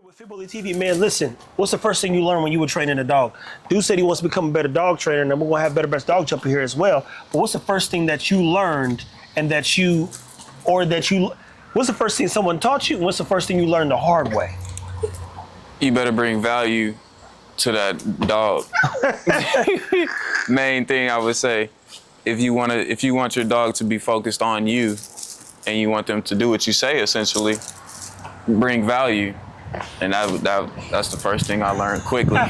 With FBTV, man, listen, what's the first thing you learned when you were training a dog? Dude said he wants to become a better dog trainer, and we're going to have Better Best Dog Jumper here as well. But what's the first thing that you learned and what's the first thing someone taught you, and what's the first thing you learned the hard way? You better bring value to that dog. Main thing I would say, if you want your dog to be focused on you and you want them to do what you say, essentially, bring value. And that's the first thing I learned quickly.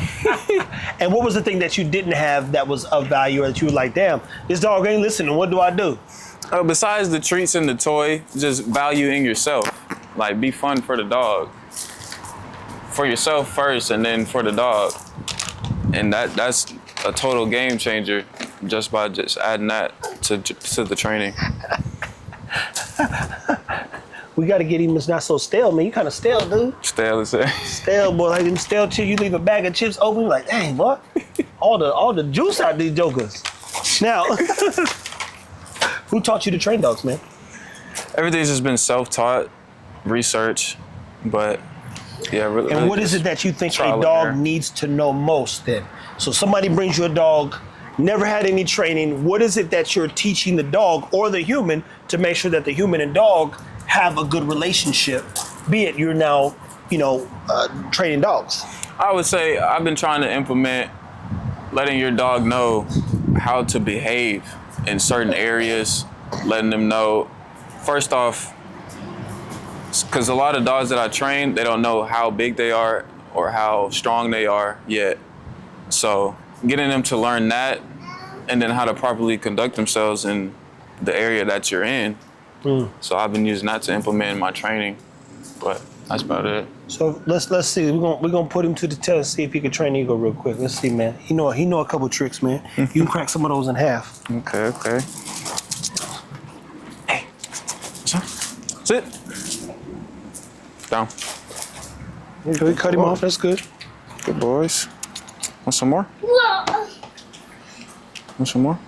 And what was the thing that you didn't have that was of value, or that you were like, damn, this dog ain't listening, what do I do? Besides the treats and the toy, just valuing yourself. Like, be fun for the dog. For yourself first, and then for the dog. And that's a total game changer, just by adding that to the training. We got to get him not so stale, man. You kind of stale, dude. Stale is it? Stale, boy. Like them stale chips. You leave a bag of chips open, you're like, dang, boy. All the juice out these jokers. Now, who taught you to train dogs, man? Everything's just been self-taught, research, but yeah. Really, and what is it that you think a dog needs to know most then? So somebody brings you a dog, never had any training. What is it that you're teaching the dog or the human to make sure that the human and dog have a good relationship, be it you're now, training dogs? I would say I've been trying to implement letting your dog know how to behave in certain areas, letting them know, first off, because a lot of dogs that I train, they don't know how big they are or how strong they are yet. So getting them to learn that, and then how to properly conduct themselves in the area that you're in. So I've been using that to implement in my training, but that's about it. So let's see. We're gonna put him to the test, see if he can train Eagle real quick. Let's see, man. He know a couple tricks, man. You can crack some of those in half. Okay. Hey, sit. Down. We cut him off. That's good. Good boys. Want some more? Want some more?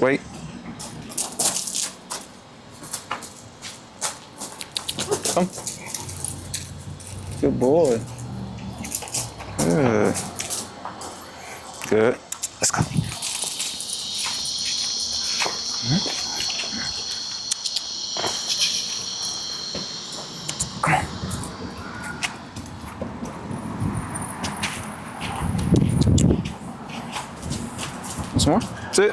Wait. Come. Good boy. Good. Good. Let's go. Come on. Some more? Sit.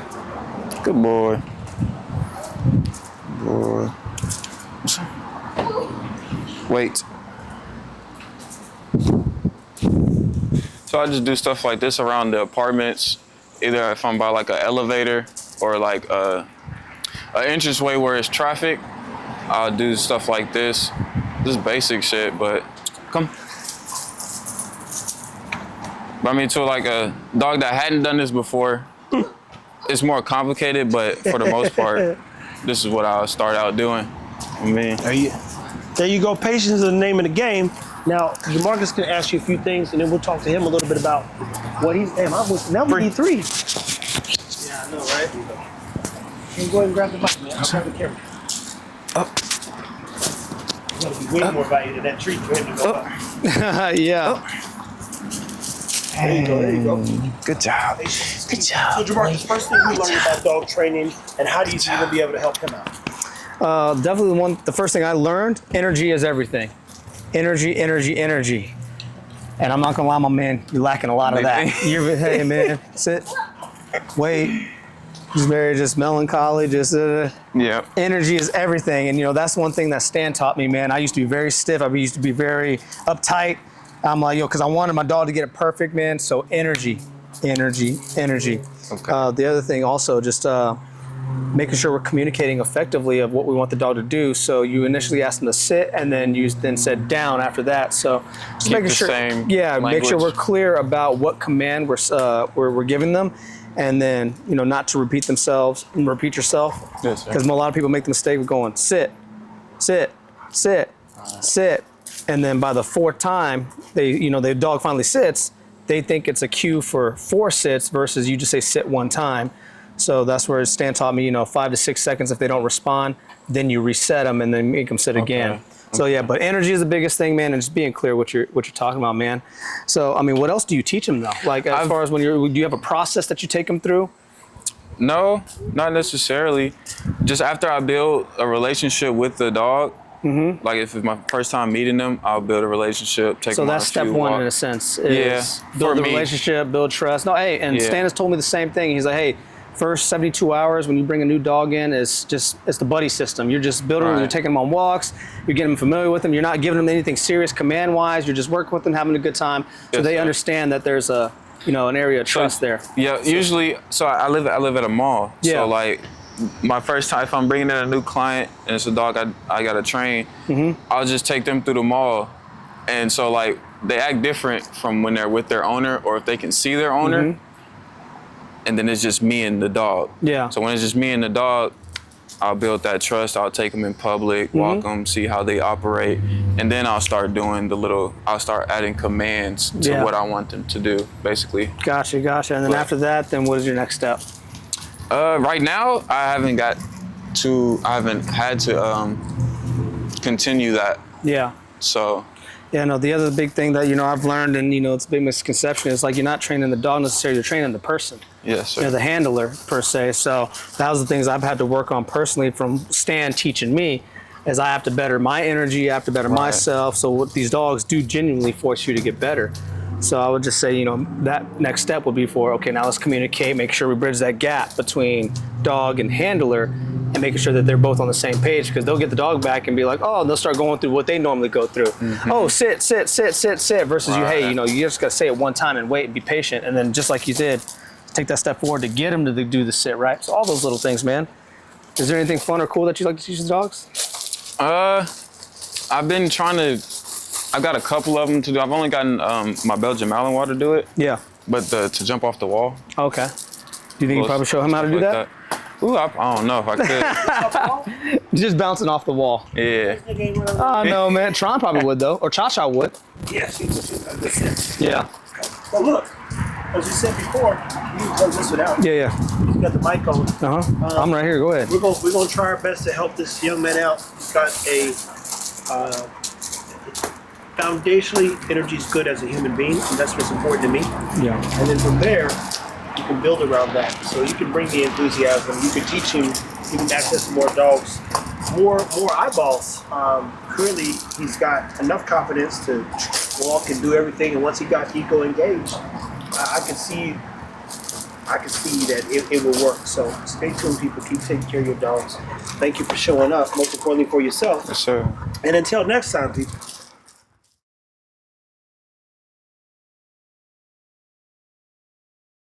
Good boy. Good boy. Wait. So I just do stuff like this around the apartments, either if I'm by like an elevator or like an entranceway where it's traffic. I'll do stuff like this. Just basic shit, but come. But I mean, to like a dog that hadn't done this before, it's more complicated, but for the most part, this is what I'll start out doing. I mean, there you go. Patience is the name of the game. Now, Jamarcus can ask you a few things, and then we'll talk to him a little bit about what he's. Damn, now we need 3. Yeah, I know, right? Can you go ahead and grab the mic, man? I'll grab the camera. Up. There's gotta be way more value to that treat for him to go up. Yeah. Up. There you go. Good job. Good job. So, Jamarcus, first thing we learned about dog training, and how do you think you'll be able to help him out? Definitely the first thing I learned, energy is everything. Energy. And I'm not gonna lie, my man, you're lacking a lot of that. Hey man, sit, wait. Just melancholy, Yeah. Energy is everything. And that's one thing that Stan taught me, man. I used to be very stiff. I used to be very uptight. I'm like, because I wanted my dog to get it perfect, man. So energy. Okay. The other thing also, just making sure we're communicating effectively of what we want the dog to do. So you initially asked them to sit, and then you then said down after that. So just making sure, make sure we're clear about what command we're giving them, and then not to repeat themselves and repeat yourself. Yes, sir. Because a lot of people make the mistake of going sit, and then by the 4th time the dog finally sits, they think it's a cue for 4 sits versus you just say sit 1 time. So that's where Stan taught me, 5 to 6 seconds. If they don't respond, then you reset them and then make them sit again. So yeah, but energy is the biggest thing, man, and just being clear what you're talking about, man. So I mean, what else do you teach them though? Like as far as do you have a process that you take them through? No, not necessarily. Just after I build a relationship with the dog, like if it's my first time meeting them, I'll build a relationship. So that's step one in a sense. Is build the relationship, build trust. No, hey, and Stan has told me the same thing. He's like, hey, first 72 hours when you bring a new dog in it's the buddy system. You're just building them, you're taking them on walks, you're getting them familiar with them, you're not giving them anything serious command wise, you're just working with them, having a good time. So they understand that there's an area of trust there. Yeah, usually, so I live at a mall. Yeah. So like my first time, if I'm bringing in a new client and it's a dog I gotta train, I'll just take them through the mall. And so like they act different from when they're with their owner or if they can see their owner. And then it's just me and the dog. Yeah. So when it's just me and the dog, I'll build that trust. I'll take them in public, walk them, see how they operate, and then I'll start doing I'll start adding commands to what I want them to do, basically. Gotcha. And then after that, then what is your next step? Right now, I haven't had to continue that. Yeah. So. Yeah, no, the other big thing that, I've learned, and, it's a big misconception, is like you're not training the dog necessarily, you're training the person. Yes, sir. The handler, per se. So that was the things I've had to work on personally from Stan teaching me, is I have to better my energy, I have to better myself. So what these dogs do genuinely force you to get better. So I would just say, that next step would be okay, now let's communicate, make sure we bridge that gap between dog and handler, and making sure that they're both on the same page, because they'll get the dog back and be like, oh, and they'll start going through what they normally go through. Oh, sit, versus you just got to say it one time and wait and be patient. And then just like you did, take that step forward to get them to do the sit, right? So all those little things, man. Is there anything fun or cool that you like to teach the dogs? I've been I've got a couple of them to do. I've only gotten my Belgian Malinois to do it. Yeah. But to jump off the wall. Okay. Do you think you probably show him how to do that? Ooh, I don't know if I could. Just bouncing off the wall. Yeah. Oh, no, man. Tron probably would, though. Or Cha-Cha would. Yeah, she would. Yeah. Well, look, as you said before, you can close this one out. Yeah. You got the mic on. I'm right here. Go ahead. We're going to try our best to help this young man out. He's got a... foundationally, energy is good as a human being, and that's what's important to me. Yeah. And then from there, you can build around that. So you can bring the enthusiasm. You can teach him. You can access more dogs, more eyeballs. Clearly, he's got enough confidence to walk and do everything. And once he got ego engaged, I can see that it will work. So stay tuned, people. Keep taking care of your dogs. Thank you for showing up. Most importantly, for yourself. Yes, sir. And until next time, people.